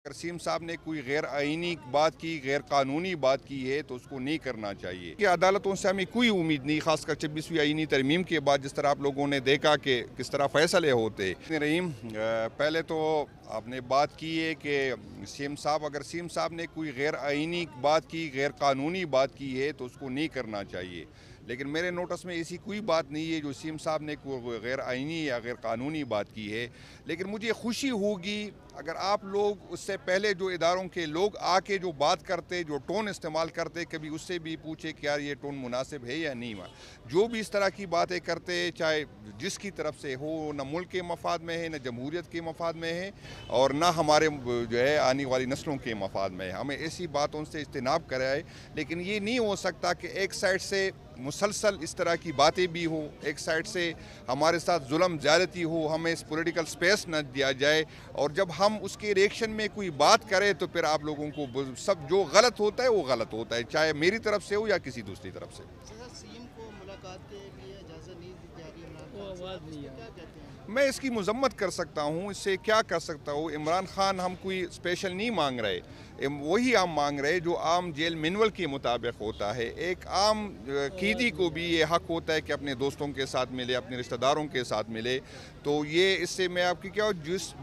वसीम साहब ने कोई गैर आइनी बात की, गैर कानूनी बात की है तो उसको नहीं करना चाहिए कि अदालतों से हमें कोई उम्मीद नहीं, खासकर 26वीं आइनी तरमीम के बाद जिस तरह आप लोगों ने देखा कि किस तरह फैसले होते। रहीम, पहले तो आपने बात की है कि सीएम साहब, अगर सीएम साहब ने कोई गैर आइनी बात की, गैर कानूनी बात की है तो उसको नहीं करना चाहिए, लेकिन मेरे नोटिस में ऐसी कोई बात नहीं है जो सीएम साहब ने कोई गैर आइनी या गैर कानूनी बात की है। लेकिन मुझे खुशी होगी अगर आप लोग उससे पहले जो इदारों के लोग आके जो बात करते, जो टोन इस्तेमाल करते, कभी उससे भी पूछे कि यार ये टोन मुनासिब है या नहीं। जो भी इस तरह की बातें करते, चाहे जिसकी तरफ से हो, न मुल्क के मफाद में है, न जमहूरियत के मफाद में है, और ना हमारे जो है आने वाली नस्लों के मफाद में है। हमें ऐसी बातों से इज्तनाब कराए, लेकिन ये नहीं हो सकता कि एक साइड से मुसलसल इस तरह की बातें भी हो, एक साइड से हमारे साथ जुल्म ज़्यादती हो, हमें इस पॉलिटिकल स्पेस न दिया जाए, और जब हम उसके रिएक्शन में कोई बात करें तो फिर आप लोगों को सब जो गलत होता है वो गलत होता है, चाहे मेरी तरफ से हो या किसी दूसरी तरफ से। सीएम को मुलाकात के लिए इजाज़त नहीं दी जा रही, क्या कहते हैं? मैं इसकी मजम्मत कर सकता हूँ, इससे क्या कर सकता हूँ। इमरान खान हम कोई स्पेशल नहीं मांग रहे, वही हम मांग रहे जो आम जेल मैनुअल के मुताबिक होता है। एक आम कैदी को भी ये हक होता है कि अपने दोस्तों के साथ मिले, अपने रिश्तेदारों के साथ मिले। तो ये इससे मैं आपकी क्या,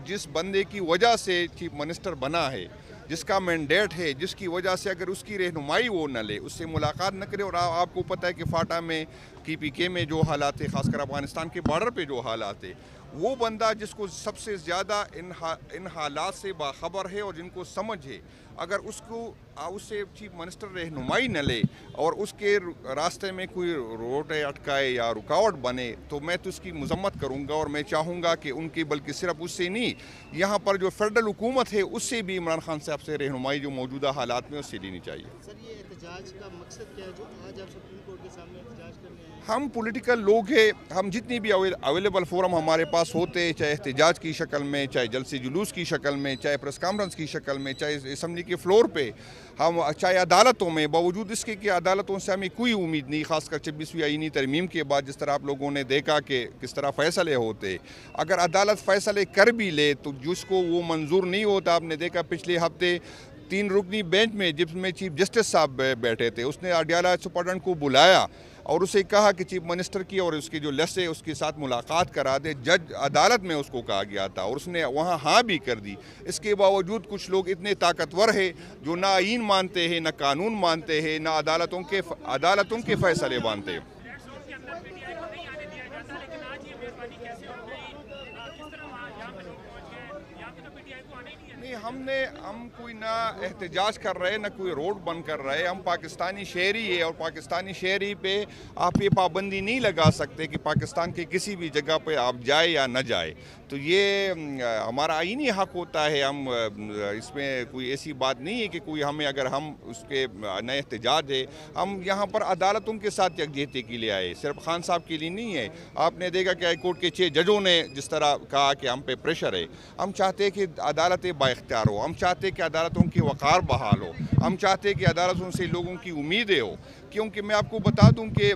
जिस बंदे की वजह से चीफ मिनिस्टर बना है, जिसका मैंडेट है, जिसकी वजह से अगर उसकी रहनुमाई वो न ले, उससे मुलाकात न करे। और आपको पता है कि फाटा में KPK में जो हालात है, ख़ासकर अफगानिस्तान के बॉर्डर पे जो हालात है, वो बंदा जिसको सबसे ज़्यादा इन हालात से बाखबर है और जिनको समझ है, अगर उससे चीफ मिनिस्टर रहनुमाई न ले और उसके रास्ते में कोई रोड अटकाए या रुकावट बने, तो मैं तो उसकी मजम्मत करूँगा। और मैं चाहूँगा कि उनकी, बल्कि सिर्फ उससे नहीं, यहाँ पर जो फेडरल हुकूमत है उससे भी इमरान खान साहब से रहनुमाई जो मौजूदा हालात में उससे लेनी चाहिए। सर, ये एहतजाज का मकसद क्या है जो आज आप सुप्रीम कोर्ट के सामने एहतजाज करने आए हैं? हम पॉलिटिकल लोग हैं, हम जितनी भी अवेलेबल फोरम हमारे पास होते हैं, चाहे एहतजाज की शक्ल में, चाहे जलसे जुलूस की शक्ल में, चाहे प्रेस कॉन्फ्रेंस की शक्ल में, चाहे असम्बली के फ्लोर पे, हम चाहे अदालतों में, बावजूद इसके कि अदालतों से हमें कोई उम्मीद नहीं, खासकर 26वीं आइनी तरमीम के बाद जिस तरह आप लोगों ने देखा कि किस तरह फैसले होते। अगर अदालत फैसले कर भी ले तो जिसको वो मंजूर नहीं होता, आपने देखा पिछले हफ्ते 3 रुकनी बेंच में जिसमें चीफ जस्टिस साहब बैठे थे, उसने अडयाला सुपरडेंट को बुलाया और उसे कहा कि चीफ मिनिस्टर की और उसकी जो लिस्ट है उसके साथ मुलाकात करा दे। जज अदालत में उसको कहा गया था और उसने वहाँ हाँ भी कर दी। इसके बावजूद कुछ लोग इतने ताकतवर हैं जो ना आईन मानते हैं, ना कानून मानते हैं, ना अदालतों के फैसले मानते हैं। नहीं, हम कोई ना एहतजाज कर रहे, ना कोई रोड बंद कर रहे। हम पाकिस्तानी शहरी है और पाकिस्तानी शहरी पे आप ये पाबंदी नहीं लगा सकते कि पाकिस्तान के किसी भी जगह पे आप जाए या न जाए। तो ये हमारा आईनी हक होता है। हम इसमें कोई ऐसी बात नहीं है कि कोई हमें, अगर हम उसके नए एहतजाज है, हम यहाँ पर अदालतों के साथ यकजहती के लिए आए, सिर्फ खान साहब के लिए नहीं है। आपने देखा कि हाई कोर्ट के 6 जजों ने जिस तरह कहा कि हम पे प्रेशर है। हम चाहते हैं कि अदालतें बाइख्तियार हो, हम चाहते हैं कि अदालतों की वक़ार बहाल हो, हम चाहते हैं कि अदालतों से लोगों की उम्मीदें हो। क्योंकि मैं आपको बता दूं कि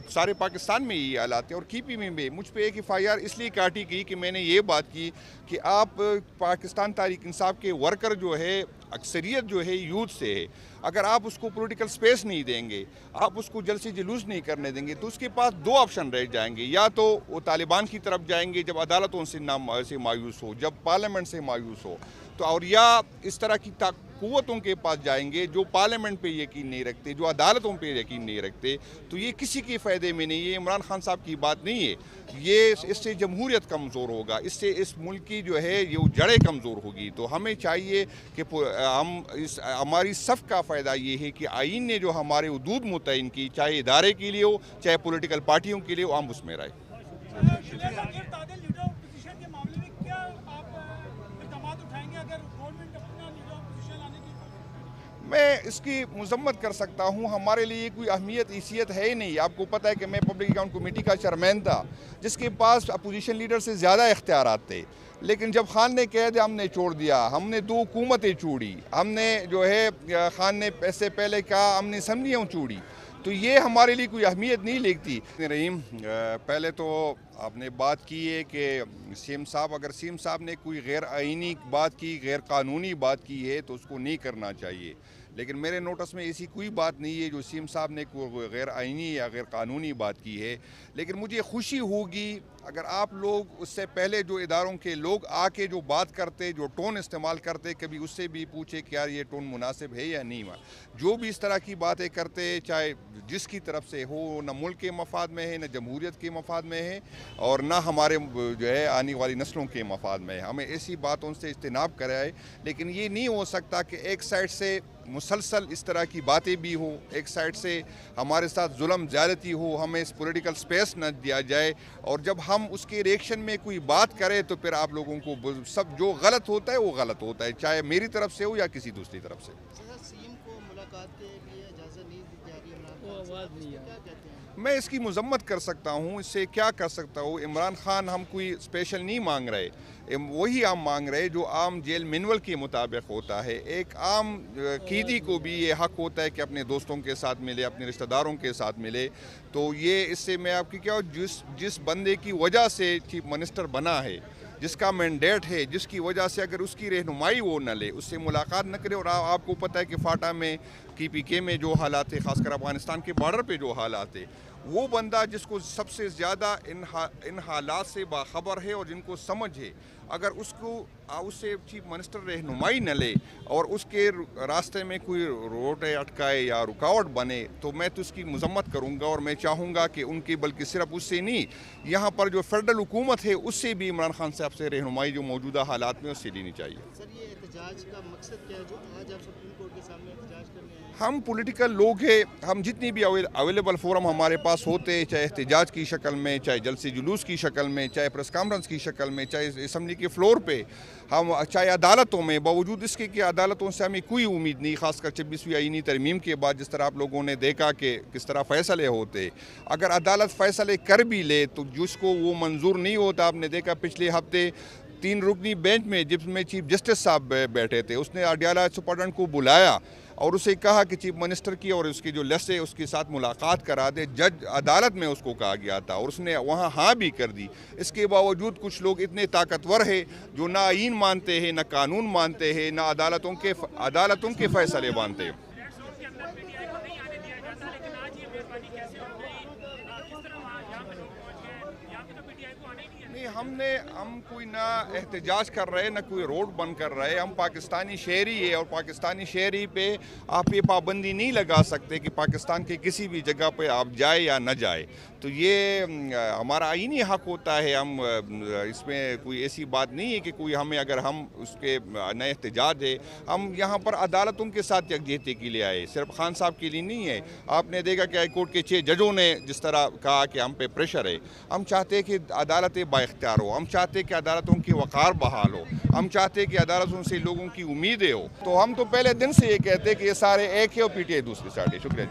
सारे पाकिस्तान में ये हालात है। और KP में भी मुझ पे एक FIR इसलिए काटी गई कि मैंने ये बात की कि आप पाकिस्तान तहरीक इंसाफ के वर्कर जो है, अक्सरियत जो है यूथ से है, अगर आप उसको पॉलिटिकल स्पेस नहीं देंगे, आप उसको जलसे जुलूस नहीं करने देंगे, तो उसके पास 2 ऑप्शन रह जाएंगे। या तो वो तालिबान की तरफ जाएंगे जब अदालतों से मायूस हो, जब पार्लियामेंट से मायूस हो, तो और या इस तरह की कुव्वतों के पास जाएंगे जो पार्लियामेंट पे यकीन नहीं रखते, जो अदालतों पे यकीन नहीं रखते। तो ये किसी के फ़ायदे में नहीं है, इमरान खान साहब की बात नहीं है। ये इससे जमहूरियत कमज़ोर होगा, इससे इस मुल्क की जो है ये जड़ें कमज़ोर होगी। तो हमें चाहिए कि हमारी सफ़ का फ़ायदा ये है कि आइन ने जो हमारे हदूद मुतय्यन की, चाहे इदारे के लिए हो, चाहे पॉलिटिकल पार्टियों के लिए हो, हम उसमें रहे। मैं इसकी मजम्मत कर सकता हूँ। हमारे लिए कोई अहमियत हैसियत है ही नहीं। आपको पता है कि मैं पब्लिक अकाउंट कमेटी का चेयरमैन था, जिसके पास अपोजिशन लीडर से ज़्यादा इख्तियारात थे। लेकिन जब खान ने कह दिया, हमने छोड़ दिया। हमने 2 हुकूमतें छोड़ी, हमने जो है खान ने पैसे पहले कहा हमने असम्बलियाँ छोड़ी। تو یہ ہمارے لیے کوئی اہمیت نہیں لگتی. رحیم، پہلے تو آپ نے بات کی ہے کہ سیم صاحب، اگر سیم صاحب نے کوئی غیر آئینی بات کی، غیر قانونی بات کی ہے تو اس کو نہیں کرنا چاہیے. لیکن میرے نوٹس میں ایسی کوئی بات نہیں ہے جو سیم صاحب نے کوئی غیر آئینی یا غیر قانونی بات کی ہے. لیکن مجھے خوشی ہوگی اگر آپ لوگ اس سے پہلے جو اداروں کے لوگ آ کے جو بات کرتے، جو ٹون استعمال کرتے، کبھی اس سے بھی پوچھے کہ یار یہ ٹون مناسب ہے یا نہیں. جو بھی اس طرح کی باتیں کرتے، چاہے جس کی طرف سے ہو، نہ ملک کے مفاد میں ہے، نہ جمہوریت کے مفاد میں ہے، اور نہ ہمارے جو ہے آنے والی نسلوں کے مفاد میں ہے. ہمیں ایسی باتوں سے اجتناب کرائے. لیکن یہ نہیں ہو سکتا کہ ایک سائڈ سے مسلسل اس طرح کی باتیں بھی ہوں، ایک سائڈ سے ہمارے ساتھ ظلم زیادتی ہو، ہمیں اس پولیٹیکل سپیس نہ دیا جائے، اور جب ہم اس کے ریئیکشن میں کوئی بات کریں تو پھر آپ لوگوں کو سب جو غلط ہوتا ہے وہ غلط ہوتا ہے، چاہے میری طرف سے ہو یا کسی دوسری طرف سے. سیم کو ملاقات کے لیے اجازت نہیں دی جا رہی عمران خان سے، کیا کہتے ہیں؟ میں اس کی مذمت کر سکتا ہوں، اس سے کیا کر سکتا ہوں. عمران خان ہم کوئی اسپیشل نہیں مانگ رہے، وہی ہم مانگ رہے جو عام جیل مینول کے مطابق ہوتا ہے. ایک عام قیدی کو بھی یہ حق ہوتا ہے کہ اپنے دوستوں کے ساتھ ملے، اپنے رشتہ داروں کے ساتھ ملے. تو یہ اس سے میں آپ کی کیا جس بندے کی وجہ سے چیف منسٹر بنا ہے، جس کا مینڈیٹ ہے، جس کی وجہ سے اگر اس کی رہنمائی وہ نہ لے، اس سے ملاقات نہ کرے. اور آپ کو پتہ ہے کہ فاٹا میں KPK میں جو حالات تھے، خاص کر افغانستان کے بارڈر پہ جو حالات تھے، وہ بندہ جس کو سب سے زیادہ ان حالات سے باخبر ہے اور جن کو سمجھ ہے، اگر اس سے چیف منسٹر رہنمائی نہ لے اور اس کے راستے میں کوئی روٹے اٹکائے یا رکاوٹ بنے، تو میں تو اس کی مذمت کروں گا. اور میں چاہوں گا کہ ان کی، بلکہ صرف اس سے نہیں، یہاں پر جو فیڈرل حکومت ہے اس سے بھی عمران خان صاحب سے رہنمائی جو موجودہ حالات میں اس سے لینی چاہیے. سر، یہ احتجاج کا مقصد کیا ہے جو آج آپ سپریم کورٹ کے سامنے احتجاج کرنے ہیں؟ ہم پولیٹیکل لوگ ہیں، ہم جتنی بھی اویلیبل فورم ہمارے پاس ہوتے، چاہے احتجاج کی شکل میں، چاہے جلسے جلوس کی شکل میں، چاہے پریس کانفرنس کی شکل میں، چاہے اسمبلی کے فلور پہ، ہم چاہے عدالتوں میں، باوجود اس کے کہ عدالتوں سے ہمیں کوئی امید نہیں، خاص کر 26ویں آئینی ترمیم کے بعد جس طرح آپ لوگوں نے دیکھا کہ کس طرح فیصلے ہوتے. اگر عدالت فیصلے کر بھی لے تو جس کو وہ منظور نہیں ہوتا، آپ نے دیکھا پچھلے ہفتے 3 رکنی بینچ میں جس میں چیف جسٹس صاحب بیٹھے تھے، اس نے اڈیالہ سپرڈنٹ کو بلایا اور اسے کہا کہ چیف منسٹر کی اور اس کی جو لسٹ ہے اس کے ساتھ ملاقات کرا دے. جج عدالت میں اس کو کہا گیا تھا اور اس نے وہاں ہاں بھی کر دی. اس کے باوجود کچھ لوگ اتنے طاقتور ہیں جو نہ آئین مانتے ہیں، نہ قانون مانتے ہیں، نہ عدالتوں کے فیصلے مانتے ہیں. نہیں، ہم کوئی نہ احتجاج کر رہے، نہ کوئی روڈ بند کر رہے. ہم پاکستانی شہری ہے اور پاکستانی شہری پہ آپ یہ پابندی نہیں لگا سکتے کہ پاکستان کے کسی بھی جگہ پہ آپ جائے یا نہ جائے. تو یہ ہمارا آئینی حق ہوتا ہے. ہم اس میں کوئی ایسی بات نہیں ہے کہ کوئی ہمیں، اگر ہم اس کے نئے احتجاج ہے، ہم یہاں پر عدالتوں کے ساتھ یکجہتی کے لیے آئے، صرف خان صاحب کے لیے نہیں ہے. آپ نے دیکھا کہ ہائی کورٹ کے 6 ججوں نے جس طرح کہا کہ ہم پہ پریشر ہے. ہم چاہتے ہیں کہ عدالتیں بااختیار ہو، ہم چاہتے ہیں کہ عدالتوں کی وقار بحال ہو، ہم چاہتے ہیں کہ عدالتوں سے لوگوں کی امیدیں ہو. تو ہم تو پہلے دن سے یہ کہتے ہیں کہ یہ سارے ایک ہے اور PTI دوسری سائڈ ہے. شکریہ.